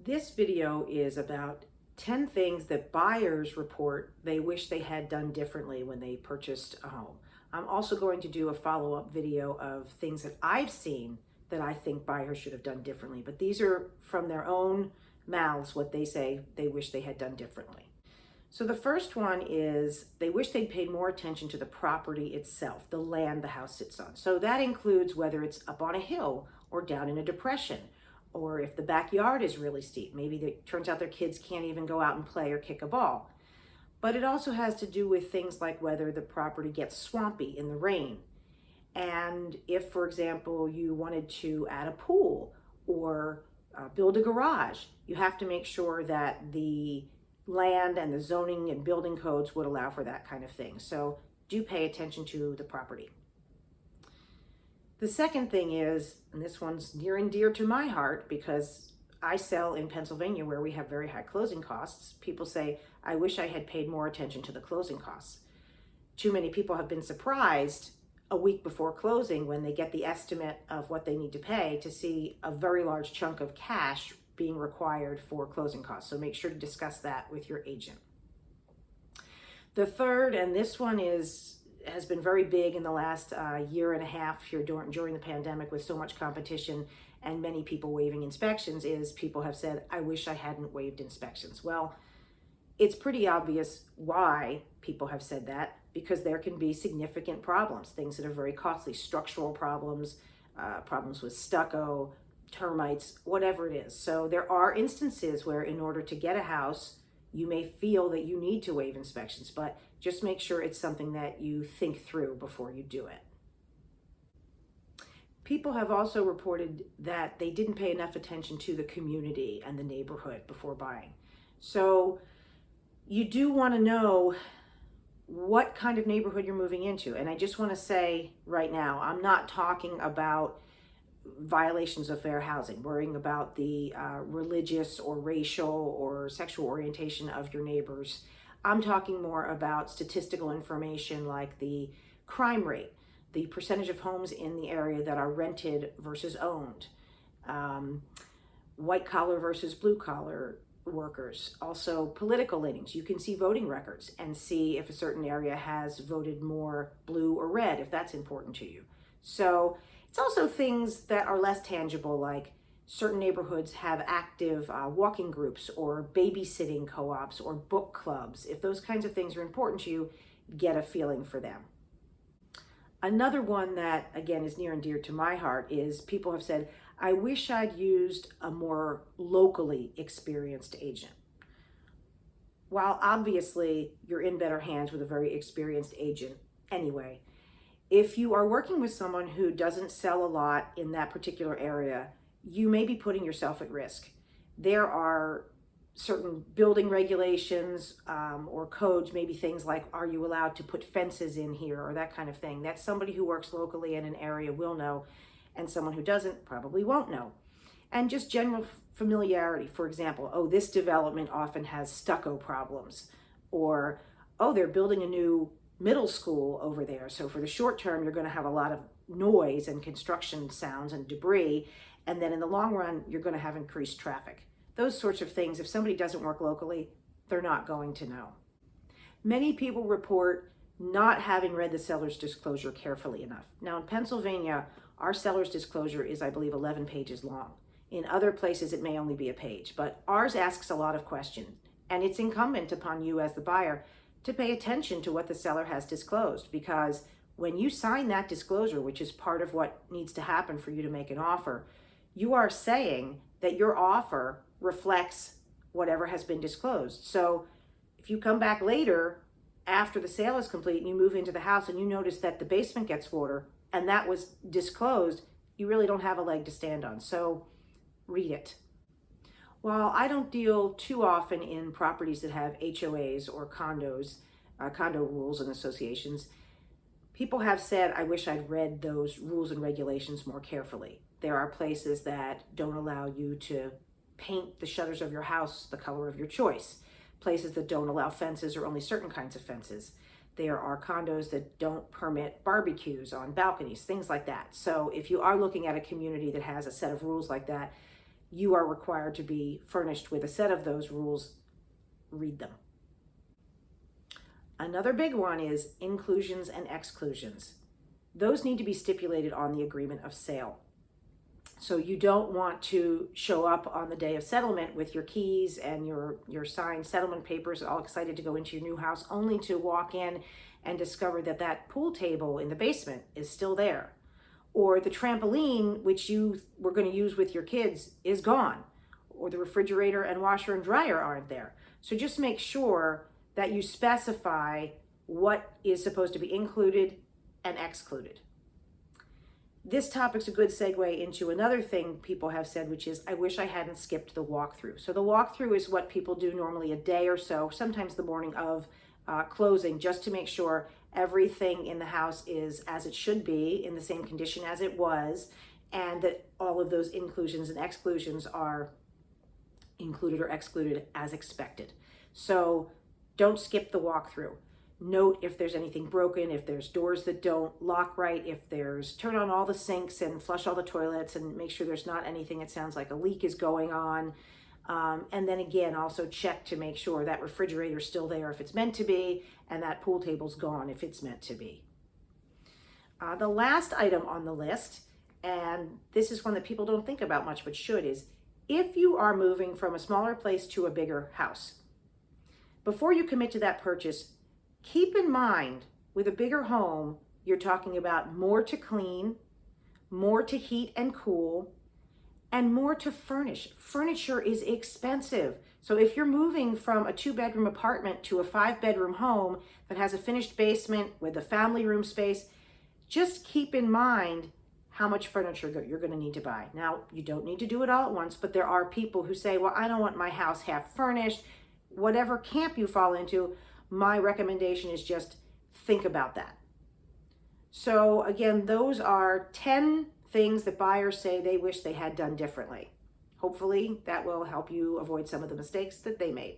This video is about 10 things that buyers report they wish they had done differently when they purchased a home. I'm also going to do a follow-up video of things that I've seen that I think buyers should have done differently, but these are from their own mouths what they say they wish they had done differently. So the first one is they wish they'd paid more attention to the property itself, the land the house sits on. So that includes whether it's up on a hill or down in a depression, or if the backyard is really steep. Maybe it turns out their kids can't even go out and play or kick a ball. But it also has to do with things like whether the property gets swampy in the rain. And if, for example, you wanted to add a pool or build a garage, you have to make sure that the land and the zoning and building codes would allow for that kind of thing. So do pay attention to the property. The second thing is, and this one's near and dear to my heart because I sell in Pennsylvania where we have very high closing costs. People say, I wish I had paid more attention to the closing costs. Too many people have been surprised a week before closing when they get the estimate of what they need to pay to see a very large chunk of cash being required for closing costs. So make sure to discuss that with your agent. The third, and this one has been very big in the last year and a half here during the pandemic with so much competition and many people waiving inspections, is people have said, I wish I hadn't waived inspections. Well, it's pretty obvious why people have said that, because there can be significant problems, things that are very costly, structural problems, problems with stucco, termites, whatever it is. So there are instances where in order to get a house, you may feel that you need to waive inspections, but just make sure it's something that you think through before you do it. People have also reported that they didn't pay enough attention to the community and the neighborhood before buying. So you do want to know what kind of neighborhood you're moving into. And I just want to say right now, I'm not talking about violations of fair housing, worrying about the religious or racial or sexual orientation of your neighbors. I'm talking more about statistical information like the crime rate, the percentage of homes in the area that are rented versus owned, white collar versus blue collar workers, also political leanings. You can see voting records and see if a certain area has voted more blue or red, if that's important to you. So it's also things that are less tangible, like certain neighborhoods have active walking groups or babysitting co-ops or book clubs. If those kinds of things are important to you, get a feeling for them. Another one that, again, is near and dear to my heart is people have said, I wish I'd used a more locally experienced agent. While obviously you're in better hands with a very experienced agent anyway, if you are working with someone who doesn't sell a lot in that particular area, you may be putting yourself at risk. There are certain building regulations or codes, maybe things like, are you allowed to put fences in here or that kind of thing. That's somebody who works locally in an area will know, and someone who doesn't probably won't know. And just general familiarity. For example, oh, this development often has stucco problems, or oh, they're building a new middle school over there. So for the short term, you're going to have a lot of noise and construction sounds and debris. And then in the long run, you're going to have increased traffic. Those sorts of things, if somebody doesn't work locally, they're not going to know. Many people report not having read the seller's disclosure carefully enough. Now in Pennsylvania, our seller's disclosure is, I believe, 11 pages long. In other places, it may only be a page, but ours asks a lot of questions. And it's incumbent upon you as the buyer to pay attention to what the seller has disclosed, because when you sign that disclosure, which is part of what needs to happen for you to make an offer, you are saying that your offer reflects whatever has been disclosed. So if you come back later after the sale is complete and you move into the house and you notice that the basement gets water and that was disclosed, you really don't have a leg to stand on. So read it. While I don't deal too often in properties that have HOAs or condos, condo rules and associations, people have said, I wish I'd read those rules and regulations more carefully. There are places that don't allow you to paint the shutters of your house the color of your choice. Places that don't allow fences or only certain kinds of fences. There are condos that don't permit barbecues on balconies, things like that. So if you are looking at a community that has a set of rules like that, you are required to be furnished with a set of those rules. Read them. Another big one is inclusions and exclusions. Those need to be stipulated on the agreement of sale. So you don't want to show up on the day of settlement with your keys and your signed settlement papers, all excited to go into your new house, only to walk in and discover that that pool table in the basement is still there. Or the trampoline, which you were going to use with your kids, is gone. Or the refrigerator and washer and dryer aren't there. So just make sure that you specify what is supposed to be included and excluded. This topic's a good segue into another thing people have said, which is, I wish I hadn't skipped the walkthrough. So the walkthrough is what people do normally a day or so, sometimes the morning of closing, just to make sure everything in the house is as it should be, in the same condition as it was, and that all of those inclusions and exclusions are included or excluded as expected. So don't skip the walkthrough. Note if there's anything broken, if there's doors that don't lock right, turn on all the sinks and flush all the toilets and make sure there's not anything that sounds like a leak is going on. And then again, also check to make sure that refrigerator's still there if it's meant to be, and that pool table's gone if it's meant to be. The last item on the list, and this is one that people don't think about much but should, is if you are moving from a smaller place to a bigger house, before you commit to that purchase, keep in mind, with a bigger home, you're talking about more to clean, more to heat and cool, and more to furnish. Furniture is expensive. So if you're moving from a 2-bedroom apartment to a 5-bedroom home that has a finished basement with a family room space, just keep in mind how much furniture you're going to need to buy. Now, you don't need to do it all at once, but there are people who say, well, I don't want my house half furnished. Whatever camp you fall into, my recommendation is just think about that. So again, those are 10 things that buyers say they wish they had done differently. Hopefully that will help you avoid some of the mistakes that they made.